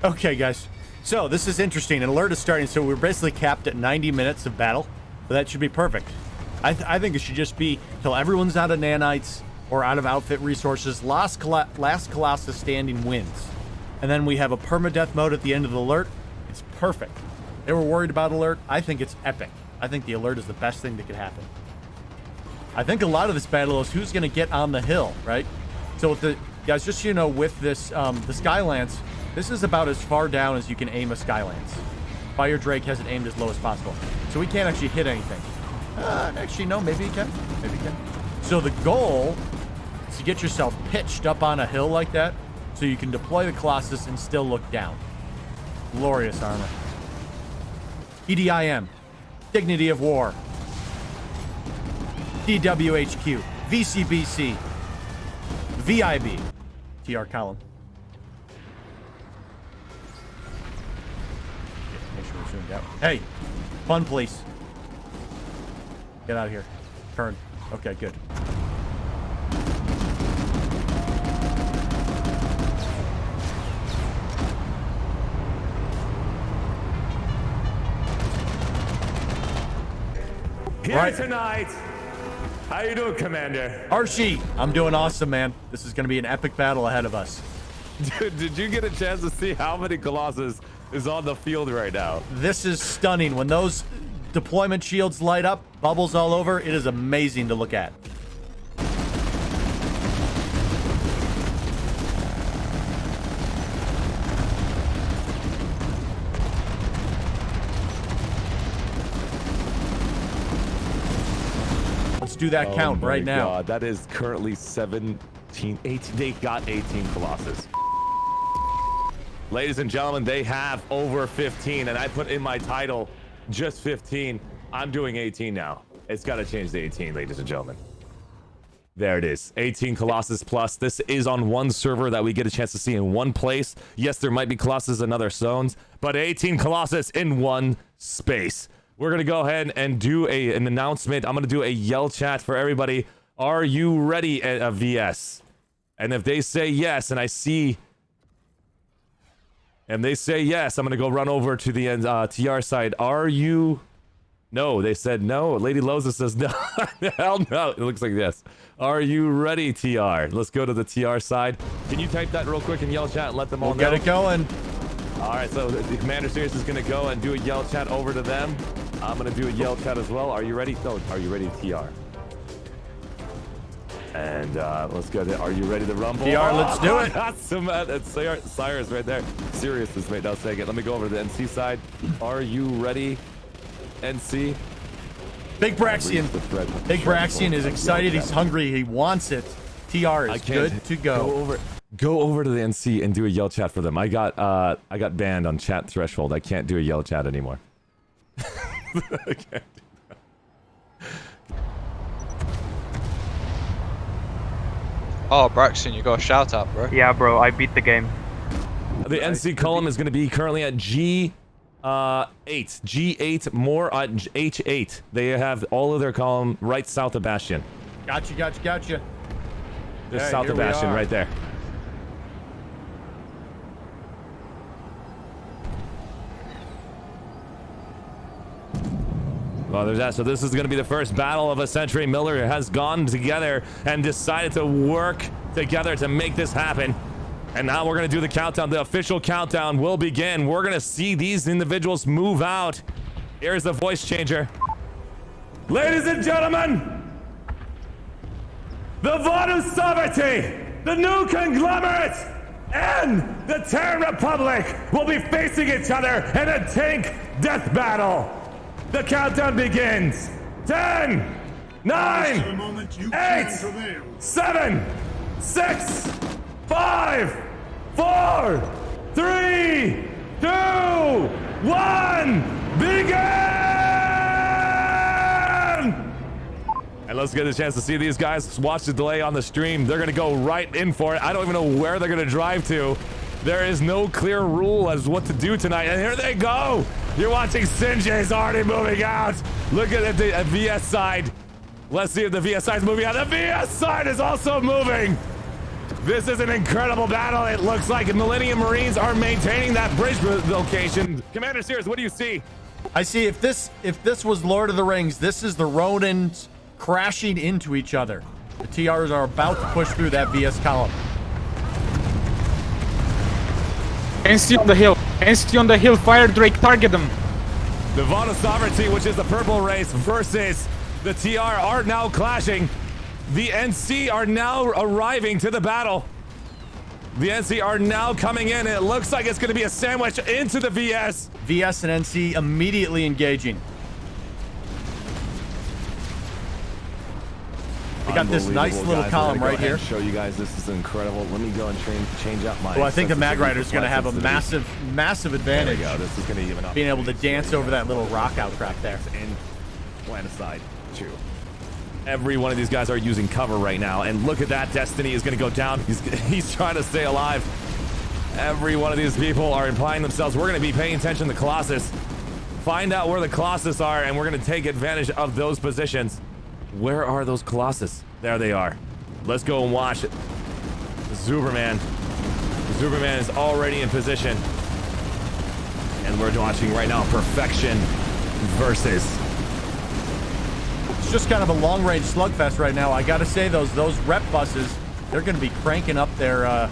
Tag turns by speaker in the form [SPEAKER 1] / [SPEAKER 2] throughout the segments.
[SPEAKER 1] Okay, guys. So this is interesting. An alert is starting, so we're basically capped at 90 minutes of battle. So that should be perfect. I think it should just be till everyone's out of nanites or out of outfit resources. Last Colossus standing wins. And then we have a permadeath mode at the end of the alert. It's perfect. They were worried about alert. I think it's epic. I think the alert is the best thing that could happen. I think a lot of this battle is who's going to get on the hill, right? So with the guys, just so you know, with this the Skylance, this is about as far down as you can aim a Skylance. Fire Drake has it aimed as low as possible, so we can't actually hit anything. Actually, no, maybe he can. Maybe he can. So the goal is to get yourself pitched up on a hill like that, so you can deploy the Colossus and still look down. Glorious armor. EDIM, Dignity of War. DWHQ, VCBC, VIB, TR column. Make sure we're zoomed out. Hey, fun police. Get out of here. Turn. Okay, good.
[SPEAKER 2] Here tonight. How you doing, Commander?
[SPEAKER 1] Arshee, I'm doing awesome, man. This is going to be an epic battle ahead of us.
[SPEAKER 2] Dude, did you get a chance to see how many Colossus is on the field right now?
[SPEAKER 1] This is stunning. When those deployment shields light up, bubbles all over, it is amazing to look at. Let's do that count right now.
[SPEAKER 2] God, that is currently 18. They got 18 Colossus. Ladies and gentlemen, they have over 15, and I put in my title just 15. I'm doing 18 now. It's got to change to 18, ladies and gentlemen. There it is, 18 Colossus plus. This is on one server that we get a chance to see in one place. Yes, there might be Colossus in other zones, but 18 Colossus in one space. We're going to go ahead and do an announcement. I'm going to do a yell chat for everybody. Are you ready at a VS? And if they say yes, and I see... And they say yes, I'm going to go run over to the TR side. Are you... No, they said no. Lady Loza says no. Hell no. It looks like yes. Are you ready, TR? Let's go to the TR side. Can you type that real quick in yell chat and let them all know?
[SPEAKER 1] Get it going.
[SPEAKER 2] All right, so the CmdrCyrious is going to go and do a yell chat over to them. I'm going to do a yell chat as well. Are you ready? No, are you ready, TR? And let's go to, are you ready to rumble?
[SPEAKER 1] TR, let's do it.
[SPEAKER 2] That's Cyrus right there. Serious is right now saying it. Let me go over to the NC side. Are you ready, NC?
[SPEAKER 1] Big Braxian. Big Braxian is excited. He's hungry. He wants it. TR is good to go.
[SPEAKER 2] Go over to the NC and do a yell chat for them. I got banned on chat threshold. I can't do a yell chat anymore. I can't do that.
[SPEAKER 3] Oh, Braxton, you got a shout out, bro.
[SPEAKER 4] Yeah, bro, I beat the game.
[SPEAKER 2] The NC column is going to be currently at G8. G8 more on H8. They have all of their column right south of Bastion.
[SPEAKER 1] Gotcha.
[SPEAKER 2] Just south of Bastion, right there. Well, there's that. So this is going to be the first battle of a century. Miller has gone together and decided to work together to make this happen. And now we're going to do the countdown. The official countdown will begin. We're going to see these individuals move out. Here's the voice changer. Ladies and gentlemen, the Vadu Sovereignty, the new conglomerate, and the Terran Republic will be facing each other in a tank death battle. The countdown begins. 10, 9, 8, 7, 6, 5, 4, 3, 2, 1, begin! And let's get a chance to see these guys. Watch the delay on the stream. They're gonna go right in for it. I don't even know where they're gonna drive to. There is no clear rule as what to do tonight. And here they go. You're watching Sinjay's already moving out. Look at the VS side. Let's see if the VS side is moving out. The VS side is also moving. This is an incredible battle. It looks like Millennium Marines are maintaining that bridge location. Commander Cyrious, what do you see?
[SPEAKER 1] I see if this was Lord of the Rings, this is the Ronins crashing into each other. The TRs are about to push through that VS column.
[SPEAKER 4] NC on the hill. NC on the hill. Fire Drake. Target them.
[SPEAKER 2] The Vaughn of Sovereignty, which is the purple race, versus the TR are now clashing. The NC are now arriving to the battle. The NC are now coming in. It looks like it's going to be a sandwich into the VS.
[SPEAKER 1] VS and NC immediately engaging. We got this nice little column right here.
[SPEAKER 2] Show you guys this is incredible. Let me go and change out my.
[SPEAKER 1] Well, I think the Mag Rider is going to have a massive advantage.
[SPEAKER 2] There we go. This is going to even up.
[SPEAKER 1] Being able to dance over that little rock outcrop there.
[SPEAKER 2] In Planetside 2. Every one of these guys are using cover right now, and look at that. Destiny is going to go down. He's trying to stay alive. Every one of these people are implying themselves. We're going to be paying attention to Colossus. Find out where the Colossus are, and we're going to take advantage of those positions. Where are those Colossus? There they are. Let's go and watch it. Zuberman. Zuberman is already in position. And we're watching right now Perfection versus.
[SPEAKER 1] It's just kind of a long-range slugfest right now. I got to say, those rep buses, they're going to be cranking up their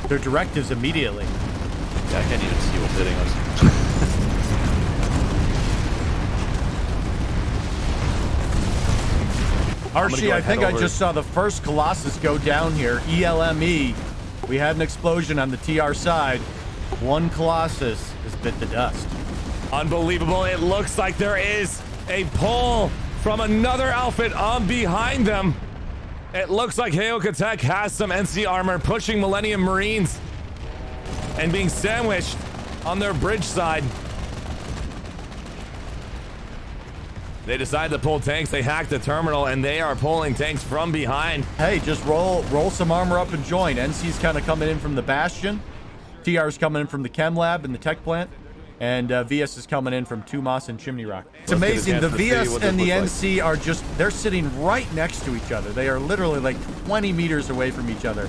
[SPEAKER 1] directives immediately.
[SPEAKER 5] Yeah, I can't even see what's hitting us.
[SPEAKER 1] Arshee, I think I just saw the first Colossus go down here. ELME. We had an explosion on the TR side. One Colossus has bit the dust.
[SPEAKER 2] Unbelievable. It looks like there is a pull from another outfit on behind them. It looks like Heyoka Tech has some NC armor pushing Millennium Marines and being sandwiched on their bridge side. They decide to pull tanks. They hack the terminal, and they are pulling tanks from behind.
[SPEAKER 1] Hey, just roll some armor up and join. NC's kind of coming in from the Bastion. TR's coming in from the Chem Lab and the Tech Plant. And VS is coming in from Tumas and Chimney Rock. It's amazing. The VS and the NC are just, they're sitting right next to each other. They are literally like 20 meters away from each other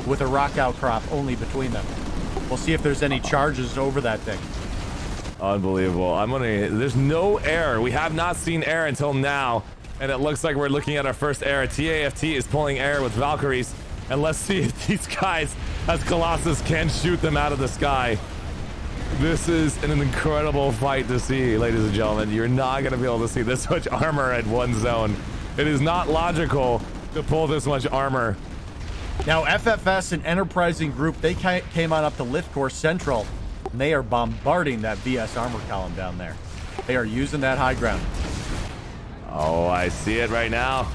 [SPEAKER 1] with a rock outcrop only between them. We'll see if there's any charges over that thing.
[SPEAKER 2] Unbelievable. There's no air. We have not seen air until now. And it looks like we're looking at our first air. TAFT is pulling air with Valkyries. And let's see if these guys, as Colossus, can shoot them out of the sky. This is an incredible fight to see, ladies and gentlemen. You're not going to be able to see this much armor at one zone. It is not logical to pull this much armor.
[SPEAKER 1] Now, FFS and Enterprising Group, they came on up to Lift Core Central, and they are bombarding that VS armor column down there. They are using that high ground.
[SPEAKER 2] Oh, I see it right now.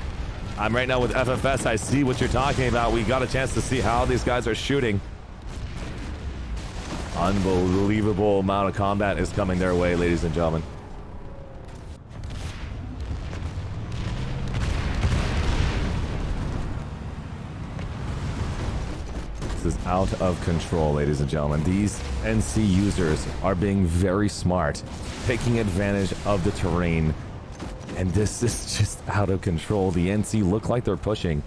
[SPEAKER 2] I'm right now with FFS. I see what you're talking about. We got a chance to see how these guys are shooting. Unbelievable amount of combat is coming their way, ladies and gentlemen. This is out of control, ladies and gentlemen. These NC users are being very smart, taking advantage of the terrain. And this is just out of control. The NC look like they're pushing.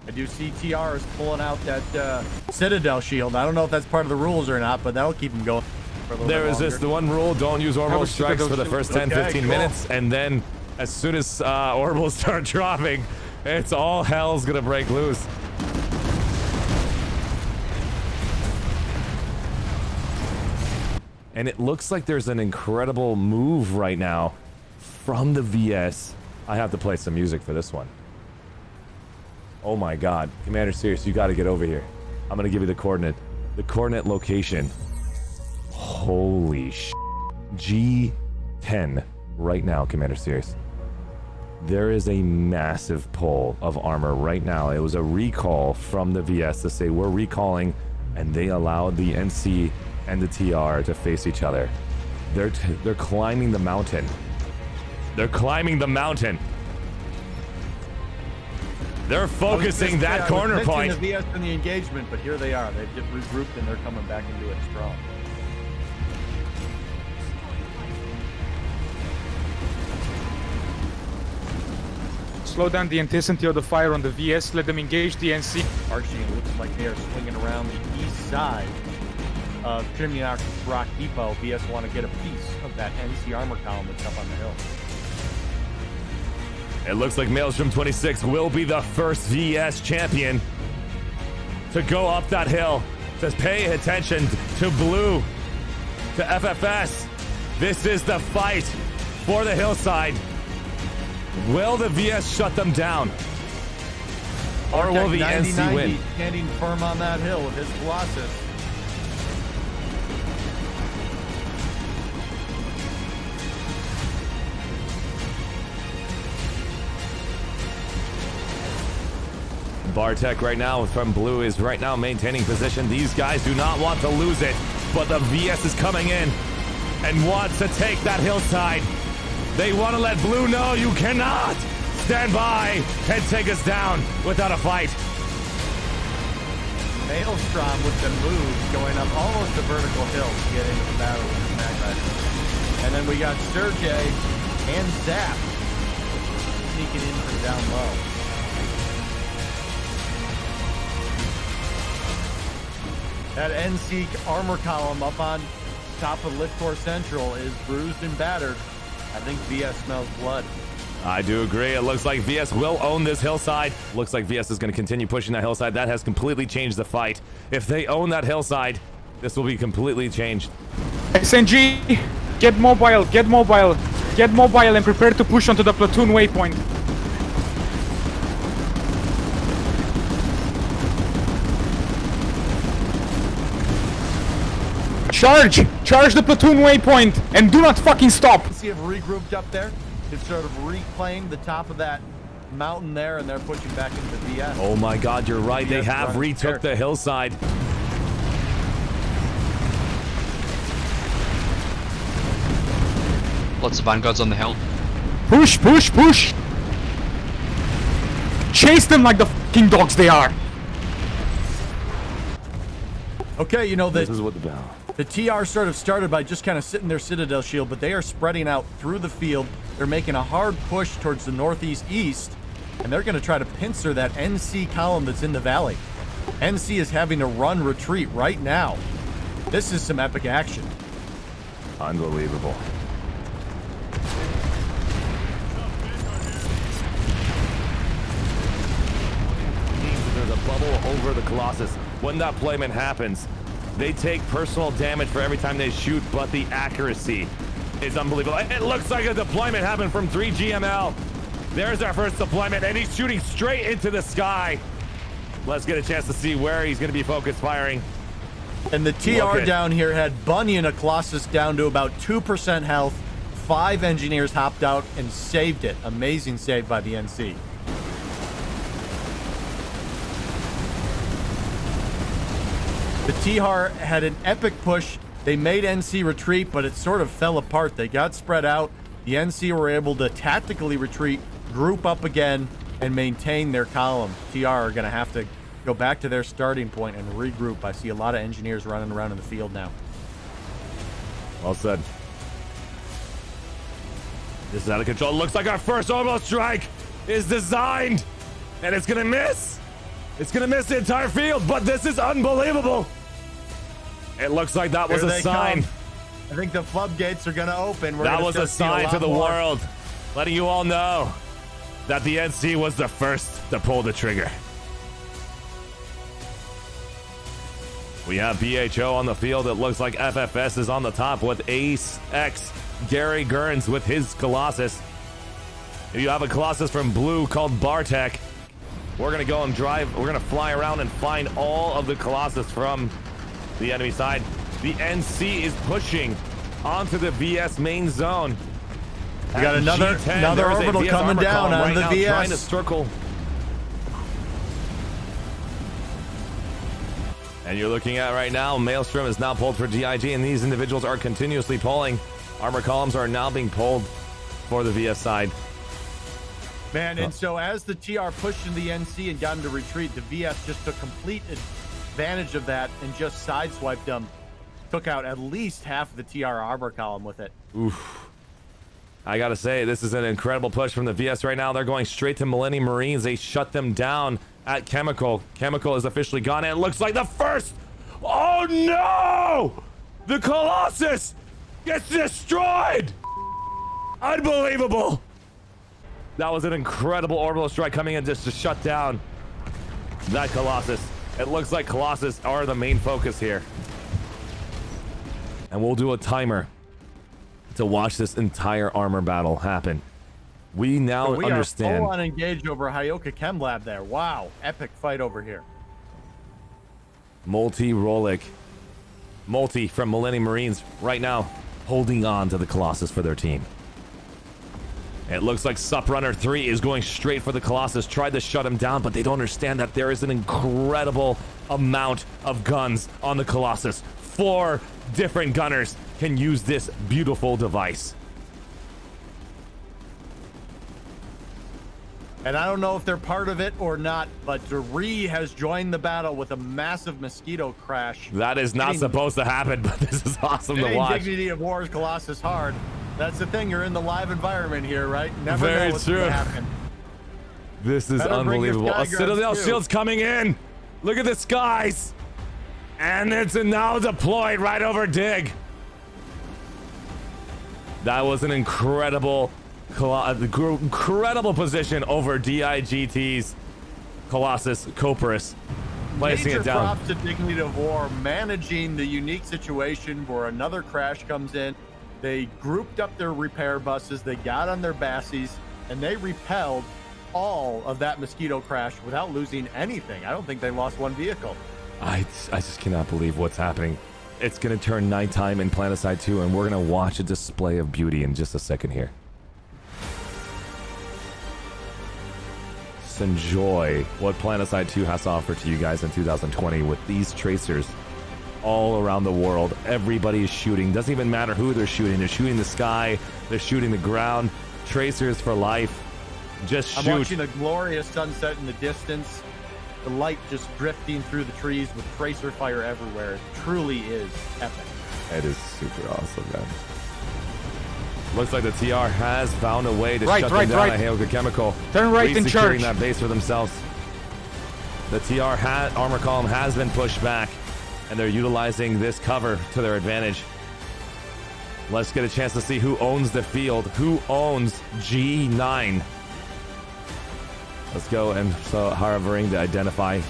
[SPEAKER 1] I do see TR is pulling out that Citadel shield. I don't know if that's part of the rules or not, but that'll keep them going for a little bit
[SPEAKER 2] There is
[SPEAKER 1] longer.
[SPEAKER 2] just the one rule: don't use orbital strikes for the first 10-15 minutes, and then as soon as orbitals start dropping, it's all hell's gonna break loose. And it looks like there's an incredible move right now from the VS. I have to play some music for this one. Oh my God, Commander Cyrious, you got to get over here. I'm gonna give you the coordinate location. Holy sh! G10 right now, Commander Cyrious. There is a massive pull of armor right now. It was a recall from the VS to say we're recalling, and they allowed the NC and the TR to face each other. They're climbing the mountain. They're climbing the mountain. They're focusing that corner point.
[SPEAKER 1] The VS in the engagement, but here they are. They've just regrouped and they're coming back into it strong.
[SPEAKER 4] Slow down the intensity of the fire on the VS. Let them engage the NC.
[SPEAKER 1] Arshee looks like they are swinging around the east side of Triniarch's Rock Depot. VS want to get a piece of that NC armor column that's up on the hill.
[SPEAKER 2] It looks like Maelstrom 26 will be the first VS champion to go up that hill. Just pay attention to Blue, to FFS. This is the fight for the hillside. Will the VS shut them down? Or will the NC win?
[SPEAKER 1] Standing firm on that hill with his Colossus.
[SPEAKER 2] Bartek right now from Blue is right now maintaining position. These guys do not want to lose it, but the VS is coming in and wants to take that hillside. They want to let Blue know you cannot stand by and take us down without a fight.
[SPEAKER 1] Maelstrom with the move going up almost a vertical hill to get into the battle with the Magnet. And then we got Sergey and Zap sneaking in from down low. That NC armor column up on top of Lift Core Central is bruised and battered. I think VS smells blood.
[SPEAKER 2] I do agree. It looks like VS will own this hillside. Looks like VS is going to continue pushing that hillside. That has completely changed the fight. If they own that hillside, this will be completely changed.
[SPEAKER 4] SNG, get mobile, get mobile, get mobile and prepare to push onto the platoon waypoint. Charge the platoon waypoint and do not fucking stop.
[SPEAKER 1] See if regrouped up there. It's sort of reclaimed the top of that mountain there, and they're pushing back into VS.
[SPEAKER 2] Oh my God, you're right. They have retook the hillside.
[SPEAKER 3] Lots of vanguards on the hill.
[SPEAKER 4] Push, push, push. Chase them like the fucking dogs they are.
[SPEAKER 1] Okay, you know,
[SPEAKER 2] This is what
[SPEAKER 1] the TR sort of started by just kind of sitting their Citadel shield, but they are spreading out through the field. They're making a hard push towards the northeast east, and they're going to try to pincer that NC column that's in the valley. NC is having to run retreat right now. This is some epic action.
[SPEAKER 2] Unbelievable. There's a bubble over the Colossus. When that deployment happens, they take personal damage for every time they shoot, but the accuracy is unbelievable. It looks like a deployment happened from 3GML. There's our first deployment, and he's shooting straight into the sky. Let's get a chance to see where he's going to be focused firing.
[SPEAKER 1] And the TR down here had Bunyan, a Colossus, down to about 2% health. 5 engineers hopped out and saved it. Amazing save by the NC. The TR had an epic push. They made NC retreat, but it sort of fell apart. They got spread out. The NC were able to tactically retreat, group up again, and maintain their column. TR are going to have to go back to their starting point and regroup. I see a lot of engineers running around in the field now.
[SPEAKER 2] Well said. This is out of control. Looks like our first orbital strike is designed, and it's going to miss. It's going to miss the entire field, but this is unbelievable. It looks like that was a sign.
[SPEAKER 1] I think the floodgates are going to open.
[SPEAKER 2] That was a sign to the world, letting you all know that the NC was the first to pull the trigger. We have BHO on the field. It looks like FFS is on the top with Ace X Gary Gerns with his Colossus. If you have a Colossus from Blue called Bartek, we're going to go and drive. We're going to fly around and find all of the Colossus from the enemy side. The NC is pushing onto the VS main zone.
[SPEAKER 1] We got another orbital coming down on the VS.
[SPEAKER 2] Trying to circle. And you're looking at right now, Maelstrom is now pulled for DIG, and these individuals are continuously pulling. Armor columns are now being pulled for the VS side.
[SPEAKER 1] Man, and so as the TR pushed into the NC and got into retreat, the VS just took complete advantage of that and just sideswiped them. Took out at least half of the TR armor column with it.
[SPEAKER 2] Oof. I gotta say, this is an incredible push from the VS right now. They're going straight to Millennium Marines. They shut them down at Chemical. Chemical is officially gone, and it looks like the first... Oh no! The Colossus gets destroyed! Unbelievable! That was an incredible orbital strike coming in just to shut down that Colossus. It looks like Colossus are the main focus here. And we'll do a timer to watch this entire armor battle happen. We now understand.
[SPEAKER 1] We are full on engaged over Hyoka Chem Lab there. Wow, epic fight over here.
[SPEAKER 2] Multi from Millennium Marines right now holding on to the Colossus for their team. It looks like Suprunner 3 is going straight for the Colossus. Tried to shut him down, but they don't understand that there is an incredible amount of guns on the Colossus. 4 different gunners can use this beautiful device.
[SPEAKER 1] And I don't know if they're part of it or not, but Doree has joined the battle with a massive mosquito crash.
[SPEAKER 2] That is not supposed to happen, but this is awesome to watch.
[SPEAKER 1] Dignity of War's Colossus hard. That's the thing, you're in the live environment here, right? Never
[SPEAKER 2] Very
[SPEAKER 1] know what's
[SPEAKER 2] true.
[SPEAKER 1] gonna happen.
[SPEAKER 2] This is unbelievable. A Citadel shield's coming in. Look at the skies. And it's now deployed right over Dig. That was an incredible position over DIGT's Colossus Coperus. Placing it down.
[SPEAKER 1] Props to Dignity of War managing the unique situation where another crash comes in. They grouped up their repair buses, they got on their bassies, and they repelled all of that mosquito crash without losing anything. I don't think they lost one vehicle.
[SPEAKER 2] I just cannot believe what's happening. It's going to turn nighttime in Planetside 2, and we're going to watch a display of beauty in just a second here. Just enjoy what Planetside 2 has to offer to you guys in 2020 with these tracers all around the world. Everybody is shooting. Doesn't even matter who they're shooting. They're shooting the sky. They're shooting the ground. Tracers for life. Just shoot.
[SPEAKER 1] I'm watching a glorious sunset in the distance. The light just drifting through the trees with tracer fire everywhere. It truly is epic.
[SPEAKER 2] It is super awesome, man. Looks like the TR has found a way to shut them down at Hyoka Chemical.
[SPEAKER 4] Turn right in charge.
[SPEAKER 2] Securing that base for themselves. The TR armor column has been pushed back, and they're utilizing this cover to their advantage. Let's get a chance to see who owns the field. Who owns G9? Let's go and hovering to identify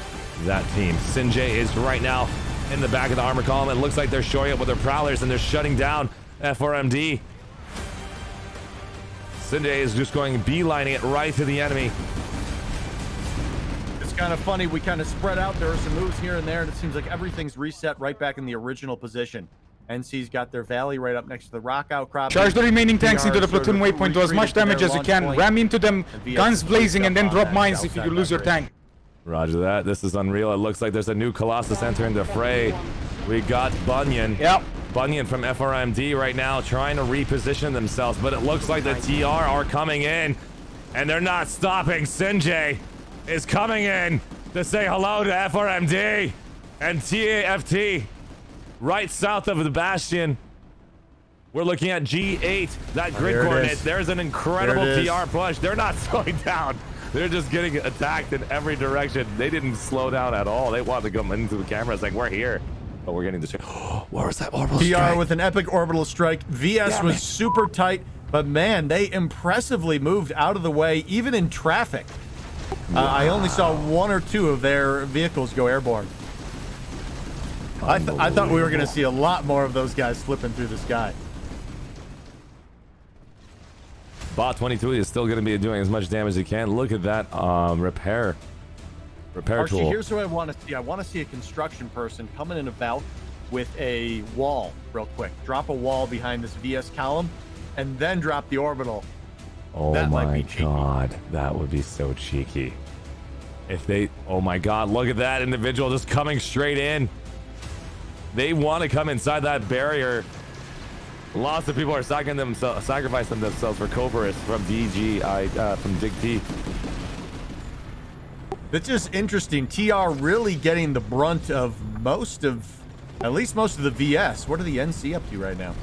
[SPEAKER 2] that team. Sinjay is right now in the back of the armor column. It looks like they're showing up with their prowlers and they're shutting down F4MD. Sinjay is just going beelining it right to the enemy.
[SPEAKER 1] It's kind of funny. We kind of spread out. There are some moves here and there, and it seems like everything's reset right back in the original position. NC's got their valley right up next to the rock outcrop.
[SPEAKER 4] Charge the remaining tanks into the platoon waypoint. Do as much damage as you can. Ram into them, guns blazing, and then drop mines if you lose your tank.
[SPEAKER 2] Roger that. This is unreal. It looks like there's a new Colossus entering the fray. We got Bunyan.
[SPEAKER 4] Yep.
[SPEAKER 2] Bunyan from FRMD right now trying to reposition themselves, but it looks like the TR are coming in, and they're not stopping. Sinjay is coming in to say hello to FRMD and TAFT. Right south of the Bastion, we're looking at G8, that grid coordinate. There's an incredible TR push. They're not slowing down. They're just getting attacked in every direction. They didn't slow down at all. They wanted to come into the camera. It's like, we're here. But we're getting destroyed. Where was that orbital strike?
[SPEAKER 1] TR with an epic orbital strike. VS was super tight, but man, they impressively moved out of the way, even in traffic. Wow. I only saw 1 or 2 of their vehicles go airborne. I thought we were going to see a lot more of those guys flipping through the sky.
[SPEAKER 2] Bot 22 is still going to be doing as much damage as he can. Look at that repair
[SPEAKER 1] Arshee,
[SPEAKER 2] tool.
[SPEAKER 1] Here's what I want to see. I want to see a construction person coming in a belt with a wall real quick. Drop a wall behind this VS column and then drop the orbital.
[SPEAKER 2] Oh
[SPEAKER 1] that
[SPEAKER 2] my god, that would be so cheeky. If they, oh my god, look at that individual just coming straight in. They want to come inside that barrier. Lots of people are sacrificing themselves for Cobras from from Dig T.
[SPEAKER 1] That's just interesting. TR really getting the brunt of at least most of the VS. What are the NC up to right now?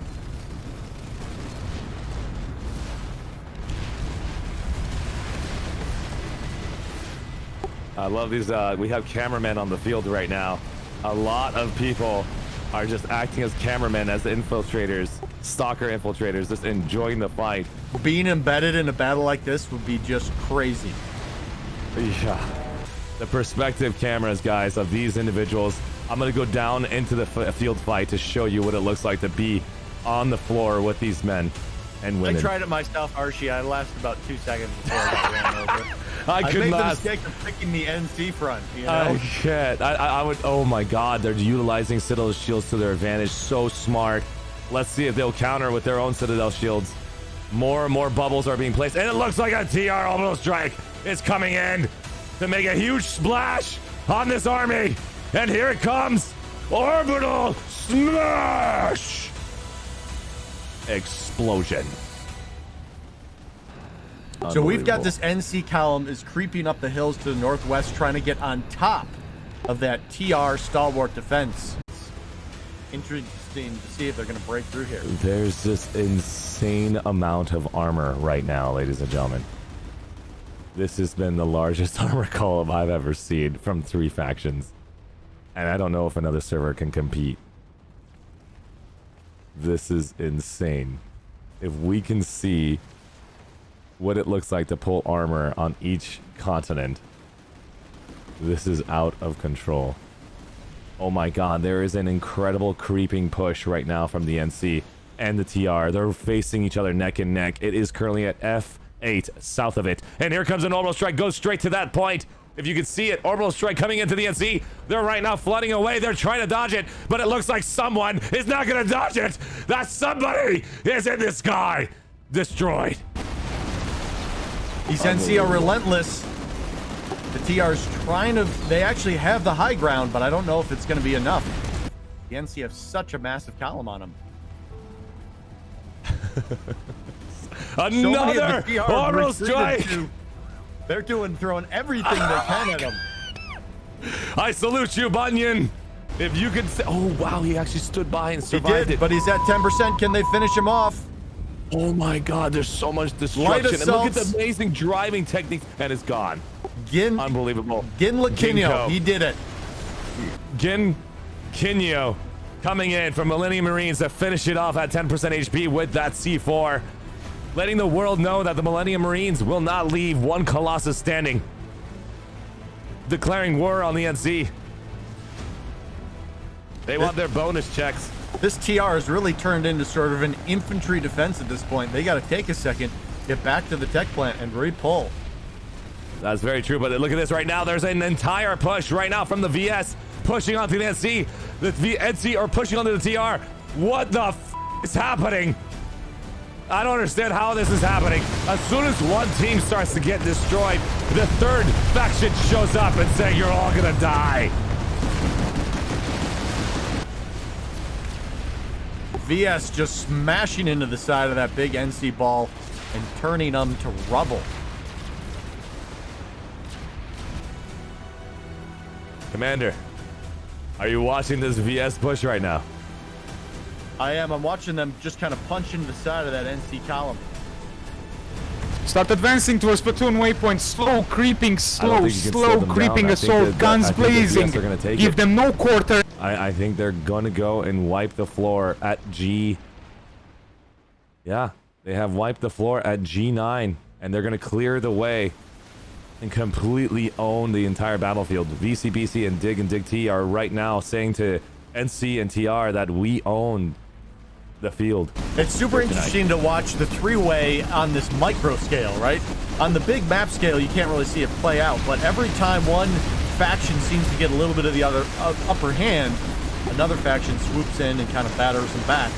[SPEAKER 2] I love these. We have cameramen on the field right now. A lot of people are just acting as cameramen, as infiltrators, stalker infiltrators, just enjoying the fight.
[SPEAKER 1] Being embedded in a battle like this would be just crazy.
[SPEAKER 2] Yeah. The perspective cameras, guys, of these individuals. I'm going to go down into the field fight to show you what it looks like to be on the floor with these men and women.
[SPEAKER 1] I tried it myself, Arshee. I lasted about 2 seconds before I got ran over.
[SPEAKER 2] I
[SPEAKER 1] made the mistake of picking the NC front, you know?
[SPEAKER 2] I can't. I would. Oh my God, they're utilizing Citadel shields to their advantage. So smart. Let's see if they'll counter with their own Citadel shields. More and more bubbles are being placed, and it looks like a TR orbital strike is coming in to make a huge splash on this army. And here it comes. Orbital smash. Explosion.
[SPEAKER 1] So we've got this NC column is creeping up the hills to the northwest, trying to get on top of that TR stalwart defense. Interesting to see if they're going to break through here.
[SPEAKER 2] There's this insane amount of armor right now, ladies and gentlemen. This has been the largest armor column I've ever seen from 3 factions. And I don't know if another server can compete. This is insane. If we can see what it looks like to pull armor on each continent, this is out of control. Oh my God, there is an incredible creeping push right now from the NC and the TR. They're facing each other neck and neck. It is currently at F8 south of it. And here comes an orbital strike, goes straight to that point. If you can see it, orbital strike coming into the NC. They're right now flooding away. They're trying to dodge it, but it looks like someone is not gonna dodge it. That somebody is in the sky. Destroyed.
[SPEAKER 1] These NC are relentless. The TR's trying to... They actually have the high ground, but I don't know if it's going to be enough. The NC have such a massive column on them.
[SPEAKER 2] Another orbital strike!
[SPEAKER 1] They're throwing everything they can at them.
[SPEAKER 2] I salute you, Bunyan. If you could say... Oh, wow, he actually stood by and survived it.
[SPEAKER 1] But he's at 10%. Can they finish him off?
[SPEAKER 2] Oh my God, there's so much destruction. And look at the amazing driving techniques. And it's gone. Unbelievable.
[SPEAKER 1] Gin Lakinyo, he did it.
[SPEAKER 2] Gin Kinyo coming in from Millennium Marines to finish it off at 10% HP with that C4. Letting the world know that the Millennium Marines will not leave one Colossus standing. Declaring war on the NC. They want their bonus checks.
[SPEAKER 1] This TR has really turned into sort of an infantry defense at this point. They got to take a second, get back to the tech plant, and re-pull.
[SPEAKER 2] That's very true, but look at this right now. There's an entire push right now from the VS pushing onto the NC. The NC are pushing onto the TR. What the f is happening? I don't understand how this is happening. As soon as one team starts to get destroyed, the third faction shows up and saying, you're all gonna die.
[SPEAKER 1] VS just smashing into the side of that big NC ball and turning them to rubble.
[SPEAKER 2] Commander, are you watching this VS push right now?
[SPEAKER 1] I am. I'm watching them just kind of punch into the side of that NC column.
[SPEAKER 4] Start advancing towards platoon waypoint. Slow creeping, slow creeping assault. Guns blazing. Give them no quarter.
[SPEAKER 2] I think they're gonna go and wipe the floor at G. Yeah, they have wiped the floor at G9, and they're gonna clear the way and completely own the entire battlefield. VCBC and Dig T are right now saying to NC and TR that we own the field.
[SPEAKER 1] It's super interesting to watch the three-way on this micro scale, right? On the big map scale, you can't really see it play out, but every time one faction seems to get a little bit of the other upper hand, another faction swoops in and kind of batters them back.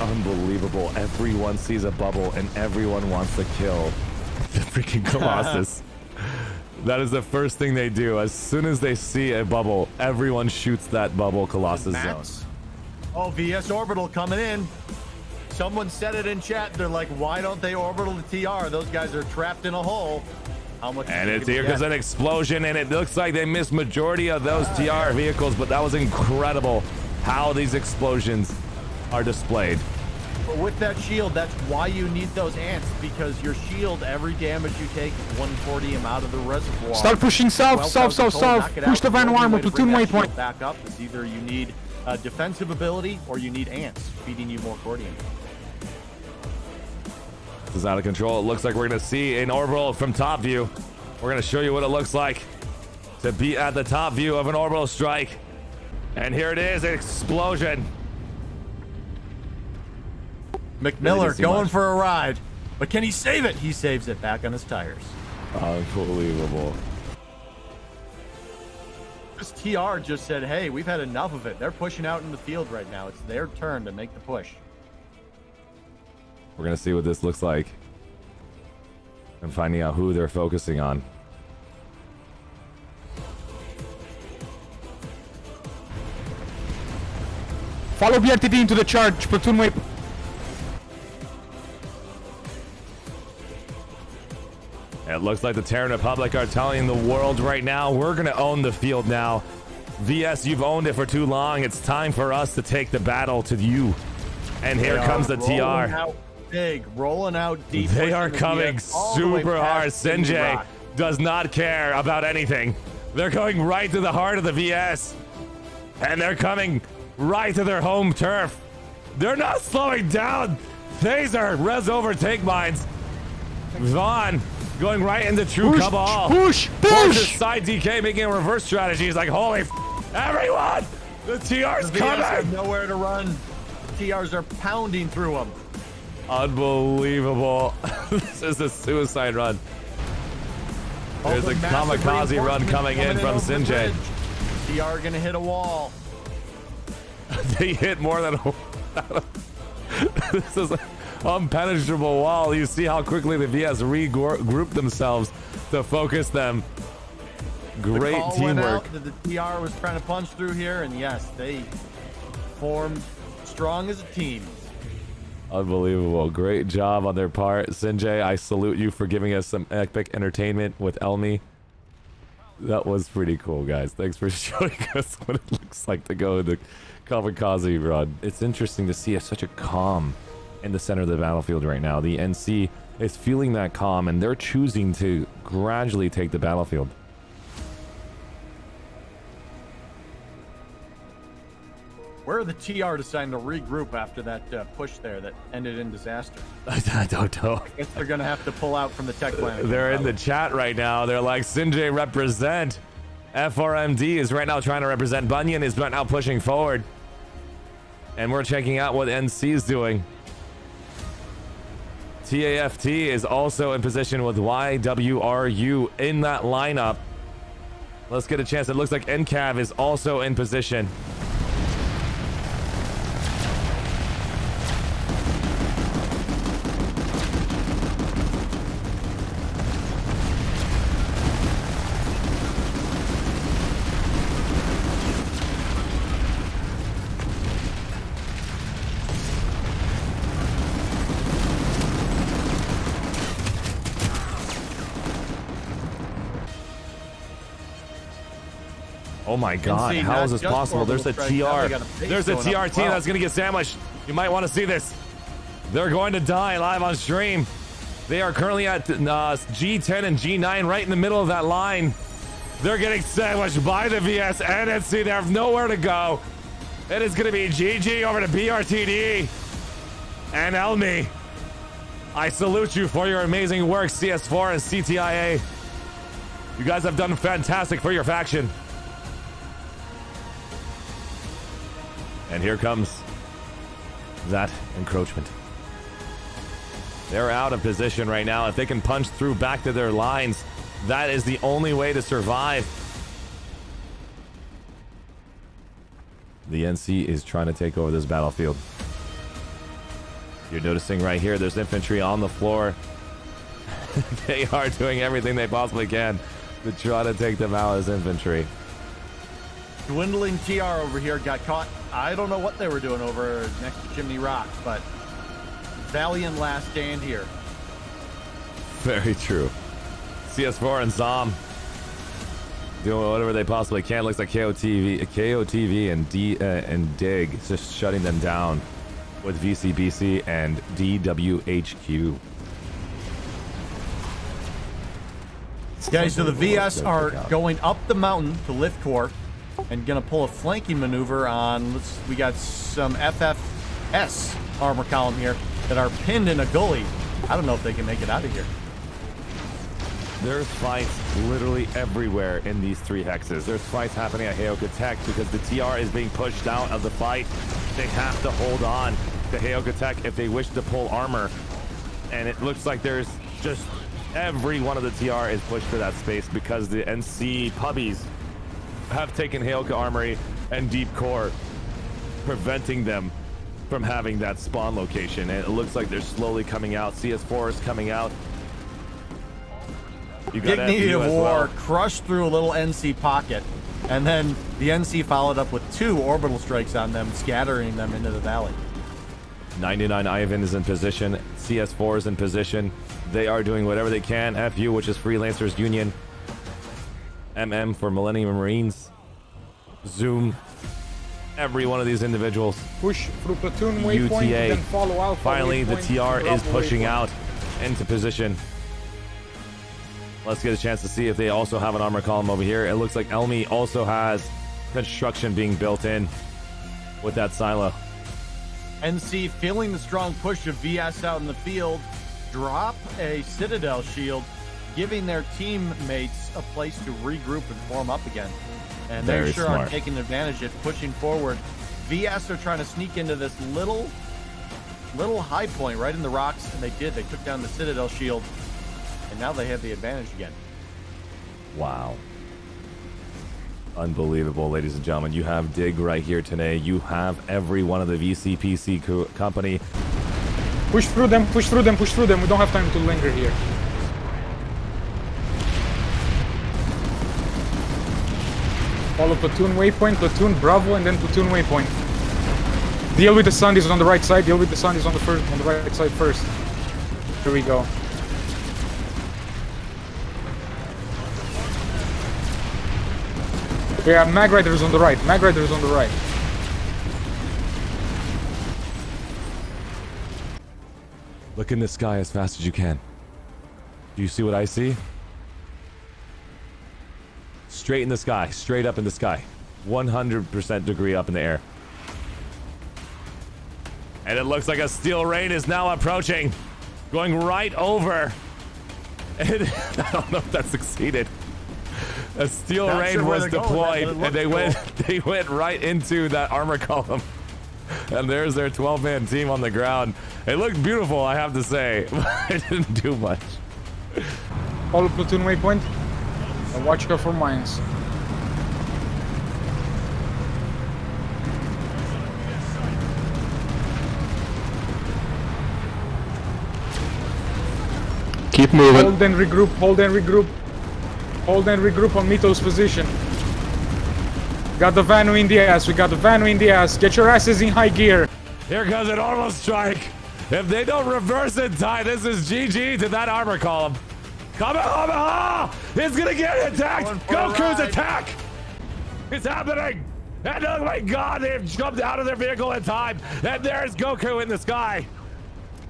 [SPEAKER 2] Unbelievable. Everyone sees a bubble and everyone wants to kill the freaking Colossus. That is the first thing they do. As soon as they see a bubble, everyone shoots that bubble Colossus zone.
[SPEAKER 1] Oh, VS Orbital coming in. Someone said it in chat. They're like, why don't they orbital the TR? Those guys are trapped in a hole. How much?
[SPEAKER 2] And it's here because an explosion, and it looks like they missed majority of those TR vehicles, but that was incredible how these explosions are displayed.
[SPEAKER 1] But with that shield, that's why you need those ants, because your shield, every damage you take, 140 them out of the reservoir.
[SPEAKER 4] Start pushing south, south. Push the van armor, platoon waypoint.
[SPEAKER 1] Back up is either you need a defensive ability or you need ants feeding you more Cordian.
[SPEAKER 2] This is out of control. It looks like we're going to see an orbital from top view. We're going to show you what it looks like to be at the top view of an orbital strike. And here it is, an explosion.
[SPEAKER 1] McMiller going for a ride, but can he save it? He saves it back on his tires.
[SPEAKER 2] Unbelievable.
[SPEAKER 1] This TR just said, hey, we've had enough of it. They're pushing out in the field right now. It's their turn to make the push.
[SPEAKER 2] We're going to see what this looks like and finding out who they're focusing on.
[SPEAKER 4] Follow BRTD into the charge, platoon waypoint.
[SPEAKER 2] It looks like the Terran Republic are telling the world right now, we're going to own the field now. VS, you've owned it for too long. It's time for us to take the battle to you. And here comes the TR.
[SPEAKER 1] Out big, rolling out deep.
[SPEAKER 2] They are coming super hard. CmdrCyrious does not care about anything. They're going right to the heart of the VS. And they're coming right to their home turf. They're not slowing down. Phaser, res overtake mines. Vaughn going right into true cabal.
[SPEAKER 4] Push!
[SPEAKER 2] Side DK making a reverse strategy. He's like, holy everyone! The TR's coming!
[SPEAKER 1] Have nowhere to run. The TRs are pounding through them.
[SPEAKER 2] Unbelievable. This is a suicide run. There's a kamikaze run coming in from CmdrCyrious.
[SPEAKER 1] TR gonna hit a wall.
[SPEAKER 2] They hit more than a This is an impenetrable wall. You see how quickly the VS regrouped themselves to focus them. Great
[SPEAKER 1] the call
[SPEAKER 2] teamwork.
[SPEAKER 1] Went out that the TR was trying to punch through here, and yes, they formed strong as a team.
[SPEAKER 2] Unbelievable. Great job on their part. CmdrCyrious, I salute you for giving us some epic entertainment with Elmi. That was pretty cool, guys. Thanks for showing us what it looks like to go in the kamikaze run. It's interesting to see such a calm in the center of the battlefield right now. The NC is feeling that calm, and they're choosing to gradually take the battlefield.
[SPEAKER 1] Where are the TR deciding to regroup after that push there that ended in disaster?
[SPEAKER 2] I don't know.
[SPEAKER 1] I guess they're going to have to pull out from the tech planet.
[SPEAKER 2] They're in the chat right now. They're like, CmdrCyrious represent. FRMD is right now trying to represent. Bunyan is right now pushing forward. And we're checking out what NC is doing. TAFT is also in position with YWRU in that lineup. Let's get a chance. It looks like NCAV is also in position. Oh my god, how is this possible? There's a TR. There's a TR team that's going to get sandwiched. You might want to see this. They're going to die live on stream. They are currently at G10 and G9 right in the middle of that line. They're getting sandwiched by the VS and NC. They have nowhere to go. It is going to be GG over to BRTD and Elmi. I salute you for your amazing work, CS4 and CTIA. You guys have done fantastic for your faction. And here comes that encroachment. They're out of position right now. If they can punch through back to their lines, that is the only way to survive. The NC is trying to take over this battlefield. You're noticing right here, there's infantry on the floor. They are doing everything they possibly can to try to take them out as infantry.
[SPEAKER 1] Dwindling TR over here got caught. I don't know what they were doing over next to Chimney Rock, but valiant last stand here.
[SPEAKER 2] Very true. CS4 and Zom doing whatever they possibly can. Looks like KOTV and Dig just shutting them down with VCBC and DWHQ.
[SPEAKER 1] Guys, so the VS are going up the mountain to lift core and gonna pull a flanking maneuver on. We got some FFS armor column here that are pinned in a gully. I don't know if they can make it out of here.
[SPEAKER 2] There's fights literally everywhere in these 3 hexes. There's fights happening at Heyoka Tech because the TR is being pushed out of the fight. They have to hold on to Heyoka Tech if they wish to pull armor. And it looks like there's just every one of the TR is pushed to that space because the NC POVs have taken Heyoka Armory and Deep Core, preventing them from having that spawn location. And it looks like they're slowly coming out. CS4 is coming out. You got
[SPEAKER 1] Dignity of War
[SPEAKER 2] well.
[SPEAKER 1] crushed through a little NC pocket, and then the NC followed up with 2 orbital strikes on them, scattering them into the valley.
[SPEAKER 2] 99 Ivan is in position. CS4 is in position. They are doing whatever they can. FU, which is Freelancers Union. MM for Millennium Marines. Zoom. Every one of these individuals.
[SPEAKER 4] Push through platoon waypoint,
[SPEAKER 2] UTA.
[SPEAKER 4] then follow Alpha.
[SPEAKER 2] Finally, the
[SPEAKER 4] waypoint,
[SPEAKER 2] TR is
[SPEAKER 4] Bravo
[SPEAKER 2] pushing
[SPEAKER 4] waypoint.
[SPEAKER 2] out into position. Let's get a chance to see if they also have an armor column over here. It looks like Elmi also has construction being built in with that silo.
[SPEAKER 1] NC feeling the strong push of VS out in the field, drop a Citadel shield, giving their teammates a place to regroup and form up again. And they
[SPEAKER 2] Very
[SPEAKER 1] sure
[SPEAKER 2] smart.
[SPEAKER 1] are taking advantage of pushing forward. VS are trying to sneak into this little high point right in the rocks, and they did. They took down the Citadel shield, and now they have the advantage again.
[SPEAKER 2] Wow. Unbelievable, ladies and gentlemen. You have Dig right here today. You have every one of the VCPC company.
[SPEAKER 4] Push through them, push through them, push through them. We don't have time to linger here. Follow platoon waypoint, platoon Bravo, and then platoon waypoint. Deal with the sun is on the right side. Deal with the sun is on the right side first. Here we go. Yeah, Mag Rider is on the right. Mag Rider is on the right.
[SPEAKER 2] Look in the sky as fast as you can. Do you see what I see? Straight in the sky, straight up in the sky. 100% degree up in the air. And it looks like a steel rain is now approaching. Going right over. And I don't know if that succeeded. A steel
[SPEAKER 1] Not
[SPEAKER 2] rain
[SPEAKER 1] sure where
[SPEAKER 2] was
[SPEAKER 1] they're going,
[SPEAKER 2] deployed,
[SPEAKER 1] but it
[SPEAKER 2] and
[SPEAKER 1] looked
[SPEAKER 2] they went right into that armor column. And there's their 12-man team on the ground. It looked beautiful, I have to say. It didn't do much.
[SPEAKER 4] Follow platoon waypoint. And watch out for mines.
[SPEAKER 5] Keep moving.
[SPEAKER 4] Hold and regroup, hold and regroup. Hold and regroup on Mito's position. Got the Vanu in the ass, we got the Vanu in the ass. Get your asses in high gear.
[SPEAKER 2] Here comes an orbital strike. If they don't reverse in time, this is GG to that armor column. Kamehameha! It's gonna get attacked! Goku's attack! It's happening! And oh my god, they've jumped out of their vehicle in time! And there's Goku in the sky!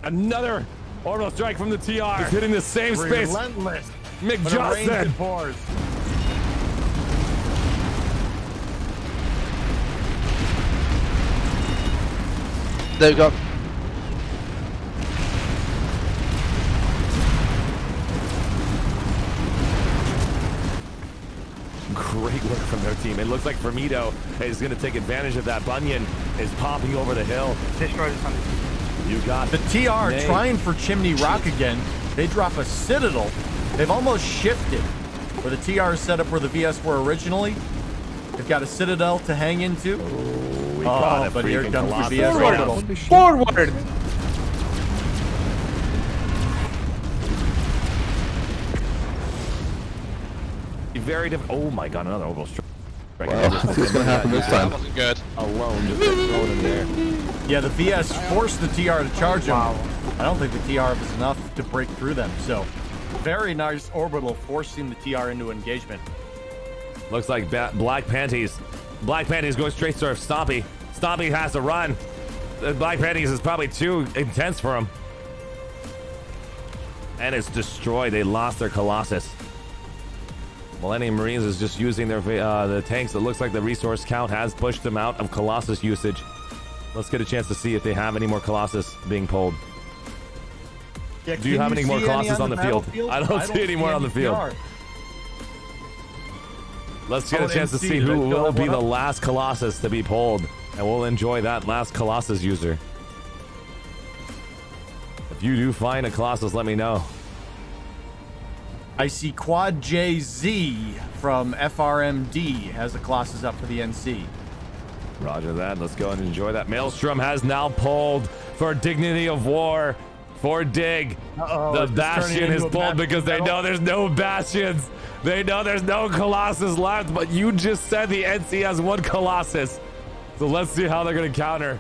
[SPEAKER 2] Another orbital strike from the TR. It's hitting the same space.
[SPEAKER 1] Relentless. When it rains,
[SPEAKER 2] McJustin!
[SPEAKER 1] it pours.
[SPEAKER 3] They've got.
[SPEAKER 2] Great work from their team. It looks like Fermito is going to take advantage of that. Bunyan is popping over the hill. You got
[SPEAKER 1] The TR
[SPEAKER 2] Nay.
[SPEAKER 1] trying for Chimney Rock again. They drop a Citadel. They've almost shifted where the TR is set up where the VS were originally. They've got a Citadel to hang into.
[SPEAKER 2] We got it,
[SPEAKER 1] but here
[SPEAKER 2] freaking
[SPEAKER 1] comes the
[SPEAKER 2] Colossus
[SPEAKER 1] VS
[SPEAKER 2] right
[SPEAKER 1] orbital.
[SPEAKER 2] now.
[SPEAKER 4] Forward!
[SPEAKER 2] Very different. Oh my god, another orbital strike.
[SPEAKER 5] Wow, what's gonna happen this
[SPEAKER 3] That
[SPEAKER 5] time?
[SPEAKER 3] wasn't good.
[SPEAKER 2] Alone, just thrown in there.
[SPEAKER 1] Yeah, the VS forced the TR to charge him. I don't think the TR was enough to break through them. So, very nice orbital forcing the TR into engagement.
[SPEAKER 2] Looks like Black Panties. Black Panties going straight to Stompy. Stompy has to run. The Black Panties is probably too intense for him. And it's destroyed. They lost their Colossus. Millennium Marines is just using their the tanks. It looks like the resource count has pushed them out of Colossus usage. Let's get a chance to see if they have any more Colossus being pulled.
[SPEAKER 1] Yeah,
[SPEAKER 2] do you have any more Colossus on the field? I don't see any more on the field.
[SPEAKER 1] TR.
[SPEAKER 2] Let's get a chance to see who will be the last Colossus to be pulled. And we'll enjoy that last Colossus user. If you do find a Colossus, let me know.
[SPEAKER 1] I see Quad JZ from FRMD has a Colossus up for the NC.
[SPEAKER 2] Roger that. Let's go and enjoy that. Maelstrom has now pulled for Dignity of War for Dig. The Bastion is pulled because they know there's no Bastions. They know there's no Colossus left, but you just said the NC has one Colossus. So let's see how they're going to counter.